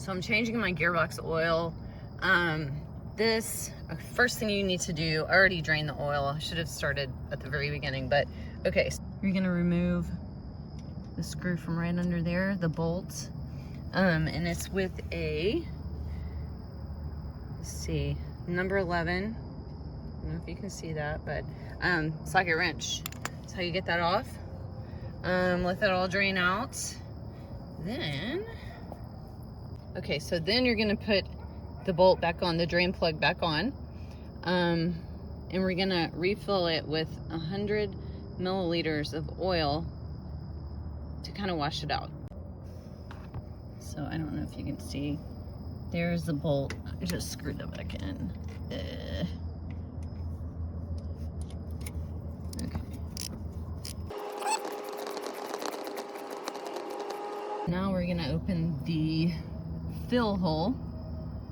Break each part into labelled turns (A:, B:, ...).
A: So I'm changing my gearbox oil. This first thing you need to do, I already drained the oil. I should have started at the very beginning, but okay. So you're gonna remove the screw from right under there, the bolt. And it's with a, let's see, number 11. I don't know if you can see that, but socket wrench. That's how you get that off. Let that all drain out. Then, okay, so then you're gonna put the bolt back on, the drain plug back on. And we're gonna refill it with 100 milliliters of oil to kind of wash it out. So I don't know if you can see, there's the bolt. I just screwed it back in. Okay. Now we're gonna open the fill hole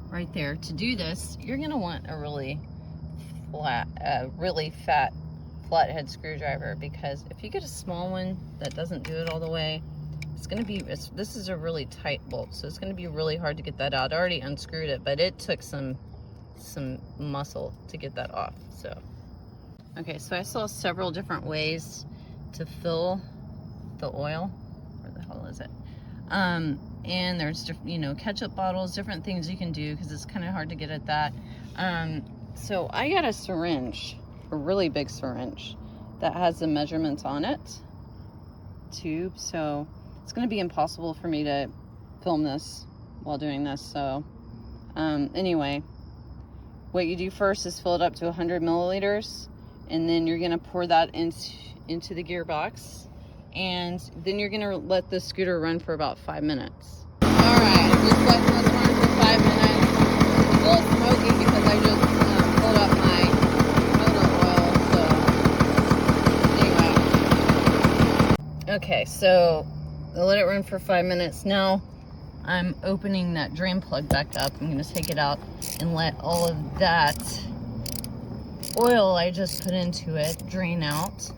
A: right there. To do this, you're gonna want a really fat flathead screwdriver, because if you get a small one that doesn't do it all the way, it's gonna be, this is a really tight bolt, so it's gonna be really hard to get that out. I already unscrewed it, but it took some muscle to get that off. So, okay, so I saw several different ways to fill the oil. Where the hell is it? And there's, you know, ketchup bottles, different things you can do, because it's kind of hard to get at that. So I got a syringe, a really big syringe that has the measurements on it, tube. So it's going to be impossible for me to film this while doing this. So anyway, what you do first is fill it up to 100 milliliters, and then you're going to pour that into the gearbox. And then you're gonna let the scooter run for about 5 minutes. All right, just letting this run for 5 minutes. It's a little smoky because I just filled up my motor oil. So anyway, okay, so I let it run for 5 minutes. Now I'm opening that drain plug back up. I'm gonna take it out and let all of that oil I just put into it drain out,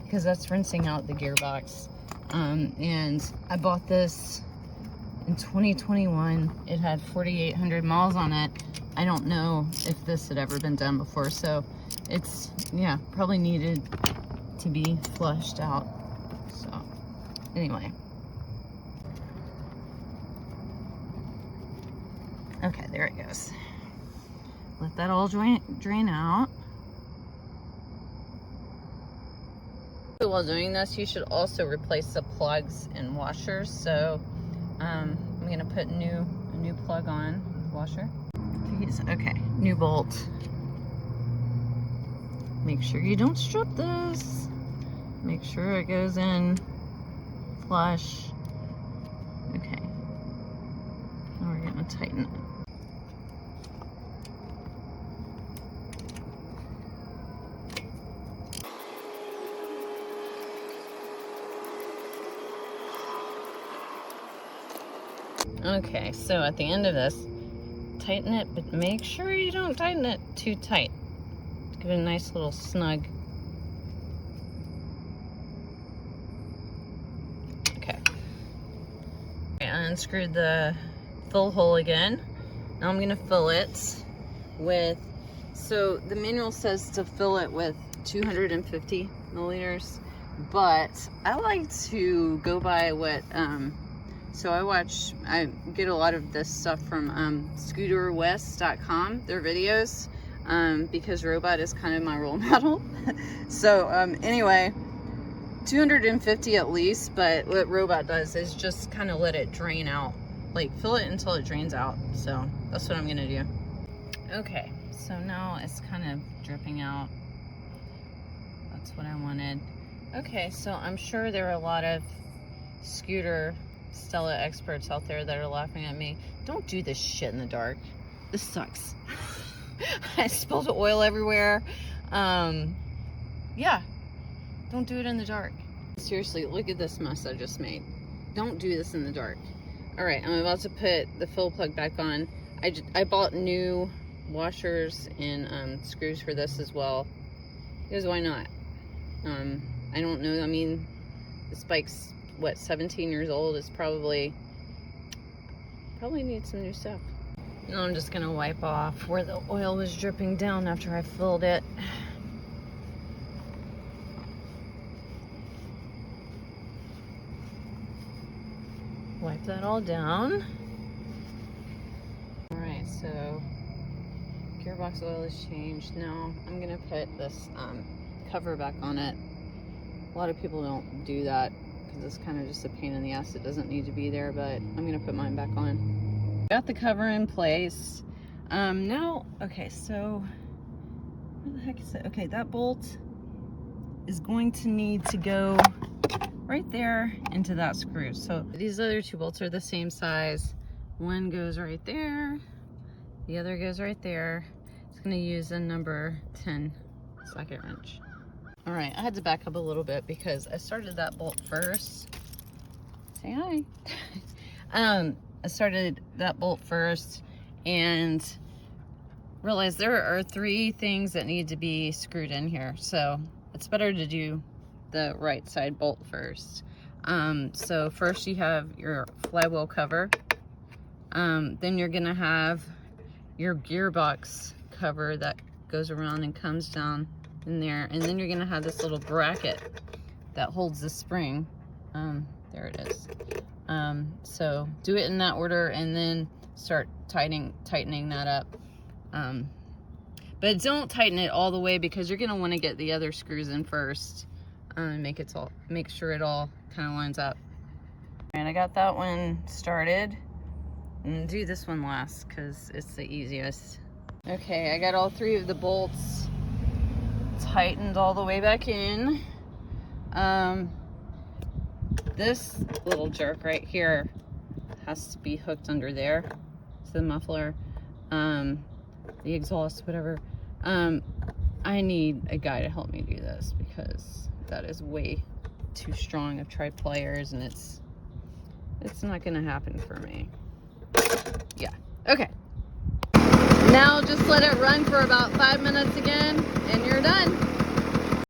A: because that's rinsing out the gearbox. And I bought this in 2021. It had 4,800 miles on it. I don't know if this had ever been done before, so it's, yeah, probably needed to be flushed out. So anyway, okay, there it goes. Let that all drain out. While doing this, you should also replace the plugs and washers. So I'm gonna put a new plug on, washer. Jeez, okay, new bolt. Make sure you don't strip this. Make sure it goes in flush. Okay, now we're gonna tighten it. Okay, so at the end of this, tighten it, but make sure you don't tighten it too tight. Give it a nice little snug. Okay. I unscrewed the fill hole again. Now I'm gonna fill it with, so the manual says to fill it with 250 milliliters, but I like to go by what, so I get a lot of this stuff from scooterwest.com, their videos, because Robot is kind of my role model. So anyway, 250 at least, but what Robot does is just kind of let it drain out. Like, fill it until it drains out. So that's what I'm gonna do. Okay, so now it's kind of dripping out. That's what I wanted. Okay, so I'm sure there are a lot of scooter Stella experts out there that are laughing at me. Don't do this shit in the dark. This sucks. I spilled oil everywhere. Yeah, don't do it in the dark. Seriously, look at this mess I just made. Don't do this in the dark. All right, I'm about to put the fill plug back on. I bought new washers and screws for this as well, because why not? I don't know, I mean, this bike's what, 17 years old. It's probably, Probably need some new stuff. Now I'm just gonna wipe off where the oil was dripping down after I filled it. Wipe that all down. All right, so gearbox oil is changed. Now I'm gonna put this cover back on it. A lot of people don't do that because it's kind of just a pain in the ass. It doesn't need to be there, but I'm gonna put mine back on. Got the cover in place. Now, okay, so where the heck is it? Okay, that bolt is going to need to go right there into that screw. So these other two bolts are the same size. One goes right there, the other goes right there. It's gonna use a number 10 socket wrench. All right, I had to back up a little bit because I started that bolt first. Say hi. I started that bolt first and realized there are 3 things that need to be screwed in here. So it's better to do the right side bolt first. So first you have your flywheel cover. Then you're gonna have your gearbox cover that goes around and comes down in there, and then you're gonna have this little bracket that holds the spring. There it is. So do it in that order and then start tightening that up. But don't tighten it all the way because you're gonna want to get the other screws in first and make sure it all kind of lines up. And I got that one started. I'm gonna do this one last because it's the easiest. Okay, I got all 3 of the bolts tightened all the way back in. This little jerk right here has to be hooked under there. So the muffler, the exhaust, whatever. I need a guy to help me do this because that is way too strong. I've tried pliers and it's not gonna happen for me. Yeah, okay. Now just let it run for about 5 minutes again and you're done.